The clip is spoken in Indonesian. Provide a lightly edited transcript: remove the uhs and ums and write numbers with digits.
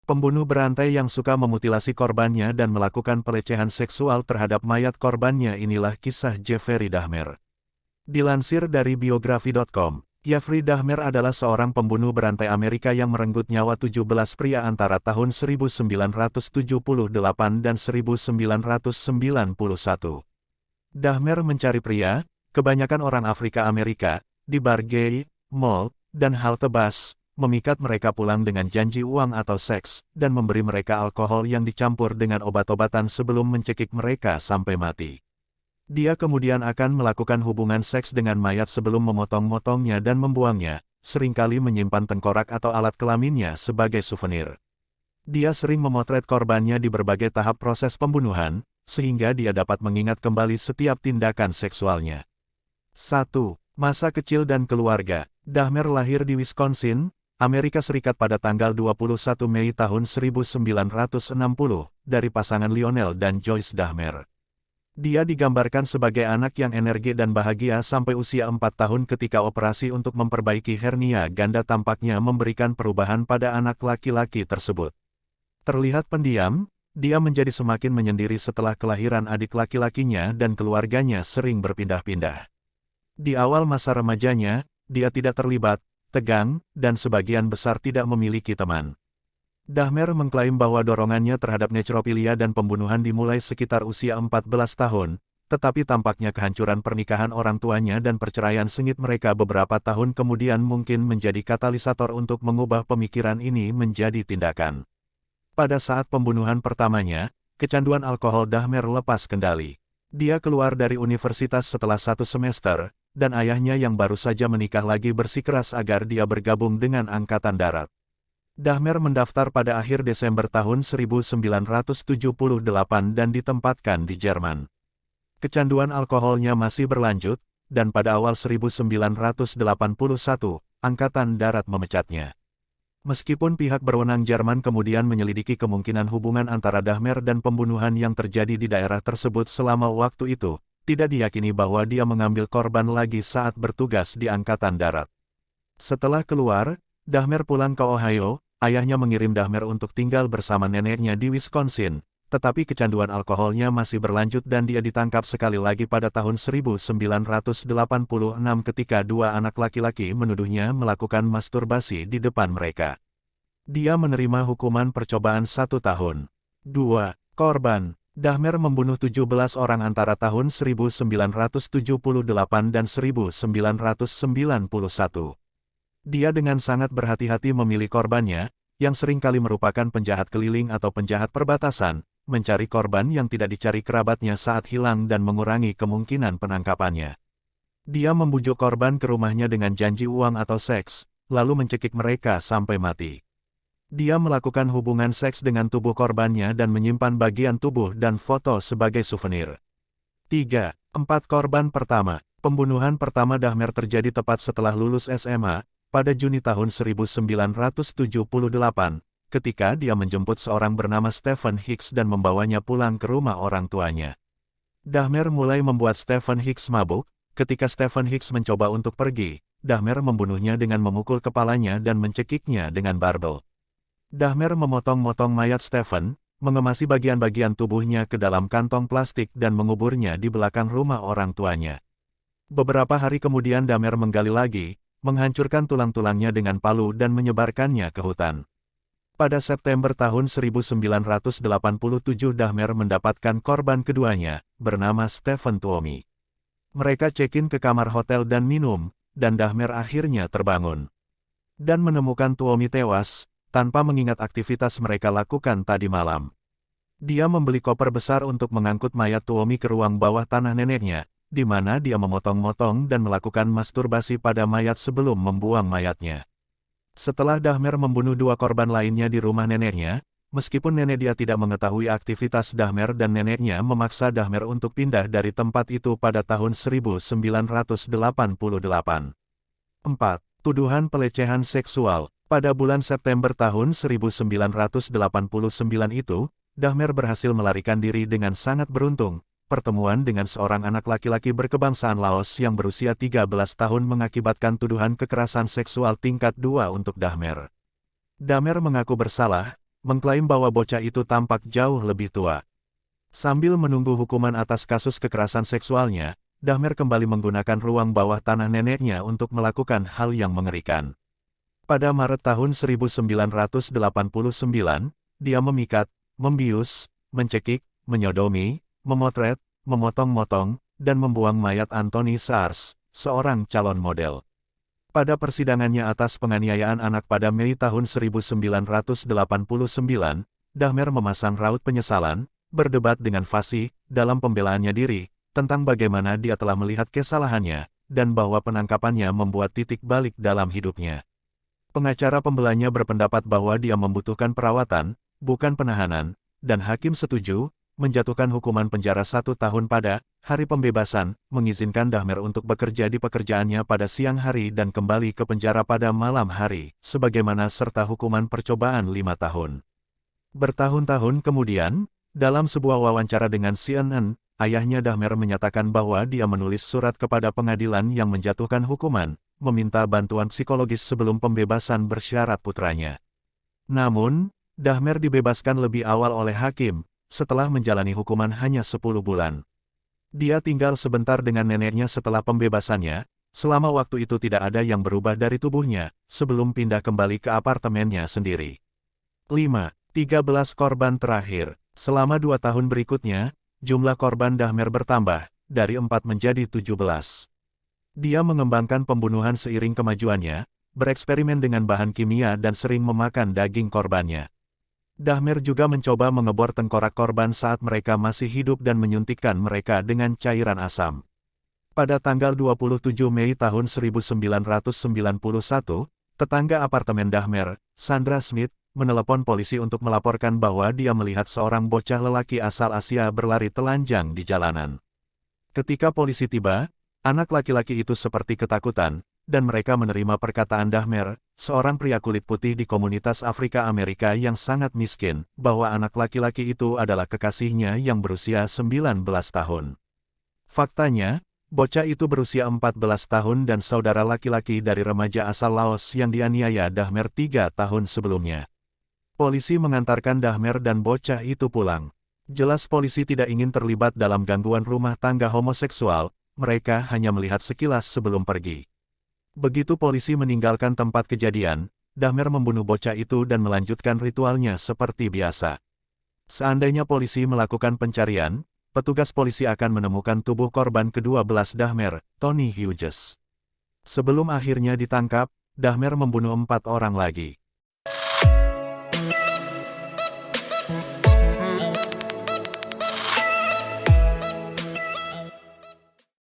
Pembunuh berantai yang suka memutilasi korbannya dan melakukan pelecehan seksual terhadap mayat korbannya inilah kisah Jeffrey Dahmer. Dilansir dari biografi.com, Jeffrey Dahmer adalah seorang pembunuh berantai Amerika yang merenggut nyawa 17 pria antara tahun 1978 dan 1991. Dahmer mencari pria, kebanyakan orang Afrika Amerika, di bar gay, mall, dan halte bus, memikat mereka pulang dengan janji uang atau seks, dan memberi mereka alkohol yang dicampur dengan obat-obatan sebelum mencekik mereka sampai mati. Dia kemudian akan melakukan hubungan seks dengan mayat sebelum memotong-motongnya dan membuangnya, seringkali menyimpan tengkorak atau alat kelaminnya sebagai souvenir. Dia sering memotret korbannya di berbagai tahap proses pembunuhan, sehingga dia dapat mengingat kembali setiap tindakan seksualnya. 1. Masa kecil dan keluarga. Dahmer lahir di Wisconsin, Amerika Serikat pada tanggal 21 Mei tahun 1960, dari pasangan Lionel dan Joyce Dahmer. Dia digambarkan sebagai anak yang energik dan bahagia sampai usia 4 tahun ketika operasi untuk memperbaiki hernia ganda tampaknya memberikan perubahan pada anak laki-laki tersebut. Terlihat pendiam, dia menjadi semakin menyendiri setelah kelahiran adik laki-lakinya dan keluarganya sering berpindah-pindah. Di awal masa remajanya, dia tidak terlibat, tegang, dan sebagian besar tidak memiliki teman. Dahmer mengklaim bahwa dorongannya terhadap necrofilia dan pembunuhan dimulai sekitar usia 14 tahun, tetapi tampaknya kehancuran pernikahan orang tuanya dan perceraian sengit mereka beberapa tahun kemudian mungkin menjadi katalisator untuk mengubah pemikiran ini menjadi tindakan. Pada saat pembunuhan pertamanya, kecanduan alkohol Dahmer lepas kendali. Dia keluar dari universitas setelah 1 semester, dan ayahnya yang baru saja menikah lagi bersikeras agar dia bergabung dengan Angkatan Darat. Dahmer mendaftar pada akhir Desember tahun 1978 dan ditempatkan di Jerman. Kecanduan alkoholnya masih berlanjut, dan pada awal 1981, Angkatan Darat memecatnya. Meskipun pihak berwenang Jerman kemudian menyelidiki kemungkinan hubungan antara Dahmer dan pembunuhan yang terjadi di daerah tersebut selama waktu itu, tidak diyakini bahwa dia mengambil korban lagi saat bertugas di Angkatan Darat. Setelah keluar, Dahmer pulang ke Ohio. Ayahnya mengirim Dahmer untuk tinggal bersama neneknya di Wisconsin, tetapi kecanduan alkoholnya masih berlanjut dan dia ditangkap sekali lagi pada tahun 1986 ketika 2 anak laki-laki menuduhnya melakukan masturbasi di depan mereka. Dia menerima hukuman percobaan 1 tahun. 2. Korban. Dahmer membunuh 17 orang antara tahun 1978 dan 1991. Dia dengan sangat berhati-hati memilih korbannya, yang seringkali merupakan penjahat keliling atau penjahat perbatasan, mencari korban yang tidak dicari kerabatnya saat hilang dan mengurangi kemungkinan penangkapannya. Dia membujuk korban ke rumahnya dengan janji uang atau seks, lalu mencekik mereka sampai mati. Dia melakukan hubungan seks dengan tubuh korbannya dan menyimpan bagian tubuh dan foto sebagai souvenir. 3. 4 korban pertama. Pembunuhan pertama Dahmer terjadi tepat setelah lulus SMA, pada Juni tahun 1978, ketika dia menjemput seorang bernama Stephen Hicks dan membawanya pulang ke rumah orang tuanya. Dahmer mulai membuat Stephen Hicks mabuk. Ketika Stephen Hicks mencoba untuk pergi, Dahmer membunuhnya dengan memukul kepalanya dan mencekiknya dengan barbel. Dahmer memotong-motong mayat Stephen, mengemasi bagian-bagian tubuhnya ke dalam kantong plastik dan menguburnya di belakang rumah orang tuanya. Beberapa hari kemudian Dahmer menggali lagi, menghancurkan tulang-tulangnya dengan palu dan menyebarkannya ke hutan. Pada September tahun 1987 Dahmer mendapatkan korban keduanya, bernama Stephen Tuomi. Mereka check-in ke kamar hotel dan minum, dan Dahmer akhirnya terbangun. Dan menemukan Tuomi tewas, tanpa mengingat aktivitas mereka lakukan tadi malam. Dia membeli koper besar untuk mengangkut mayat Tuomi ke ruang bawah tanah neneknya, di mana dia memotong-motong dan melakukan masturbasi pada mayat sebelum membuang mayatnya. Setelah Dahmer membunuh 2 korban lainnya di rumah neneknya, meskipun nenek dia tidak mengetahui aktivitas Dahmer dan neneknya memaksa Dahmer untuk pindah dari tempat itu pada tahun 1988. 4. Tuduhan pelecehan seksual. Pada bulan September tahun 1989 itu, Dahmer berhasil melarikan diri dengan sangat beruntung. Pertemuan dengan seorang anak laki-laki berkebangsaan Laos yang berusia 13 tahun mengakibatkan tuduhan kekerasan seksual tingkat 2 untuk Dahmer. Dahmer mengaku bersalah, mengklaim bahwa bocah itu tampak jauh lebih tua. Sambil menunggu hukuman atas kasus kekerasan seksualnya, Dahmer kembali menggunakan ruang bawah tanah neneknya untuk melakukan hal yang mengerikan. Pada Maret tahun 1989, dia memikat, membius, mencekik, menyodomi, memotret, memotong-motong, dan membuang mayat Anthony Sars, seorang calon model. Pada persidangannya atas penganiayaan anak pada Mei tahun 1989, Dahmer memasang raut penyesalan, berdebat dengan fasih, dalam pembelaannya diri, tentang bagaimana dia telah melihat kesalahannya, dan bahwa penangkapannya membuat titik balik dalam hidupnya. Pengacara pembelanya berpendapat bahwa dia membutuhkan perawatan, bukan penahanan, dan hakim setuju, menjatuhkan hukuman penjara 1 tahun pada hari pembebasan, mengizinkan Dahmer untuk bekerja di pekerjaannya pada siang hari dan kembali ke penjara pada malam hari, sebagaimana serta hukuman percobaan 5 tahun. Bertahun-tahun kemudian, dalam sebuah wawancara dengan CNN, ayahnya Dahmer menyatakan bahwa dia menulis surat kepada pengadilan yang menjatuhkan hukuman, meminta bantuan psikologis sebelum pembebasan bersyarat putranya. Namun, Dahmer dibebaskan lebih awal oleh hakim, setelah menjalani hukuman hanya 10 bulan. Dia tinggal sebentar dengan neneknya setelah pembebasannya, selama waktu itu tidak ada yang berubah dari tubuhnya, sebelum pindah kembali ke apartemennya sendiri. 5. 13 korban terakhir. Selama 2 tahun berikutnya, jumlah korban Dahmer bertambah, dari 4 menjadi 17. Dia mengembangkan pembunuhan seiring kemajuannya, bereksperimen dengan bahan kimia dan sering memakan daging korbannya. Dahmer juga mencoba mengebor tengkorak korban saat mereka masih hidup dan menyuntikkan mereka dengan cairan asam. Pada tanggal 27 Mei tahun 1991, tetangga apartemen Dahmer, Sandra Smith, menelepon polisi untuk melaporkan bahwa dia melihat seorang bocah lelaki asal Asia berlari telanjang di jalanan. Ketika polisi tiba, anak laki-laki itu seperti ketakutan, dan mereka menerima perkataan Dahmer, seorang pria kulit putih di komunitas Afrika Amerika yang sangat miskin, bahwa anak laki-laki itu adalah kekasihnya yang berusia 19 tahun. Faktanya, bocah itu berusia 14 tahun dan saudara laki-laki dari remaja asal Laos yang dianiaya Dahmer 3 tahun sebelumnya. Polisi mengantarkan Dahmer dan bocah itu pulang. Jelas polisi tidak ingin terlibat dalam gangguan rumah tangga homoseksual, mereka hanya melihat sekilas sebelum pergi. Begitu polisi meninggalkan tempat kejadian, Dahmer membunuh bocah itu dan melanjutkan ritualnya seperti biasa. Seandainya polisi melakukan pencarian, petugas polisi akan menemukan tubuh korban ke-12 Dahmer, Tony Hughes. Sebelum akhirnya ditangkap, Dahmer membunuh 4 orang lagi.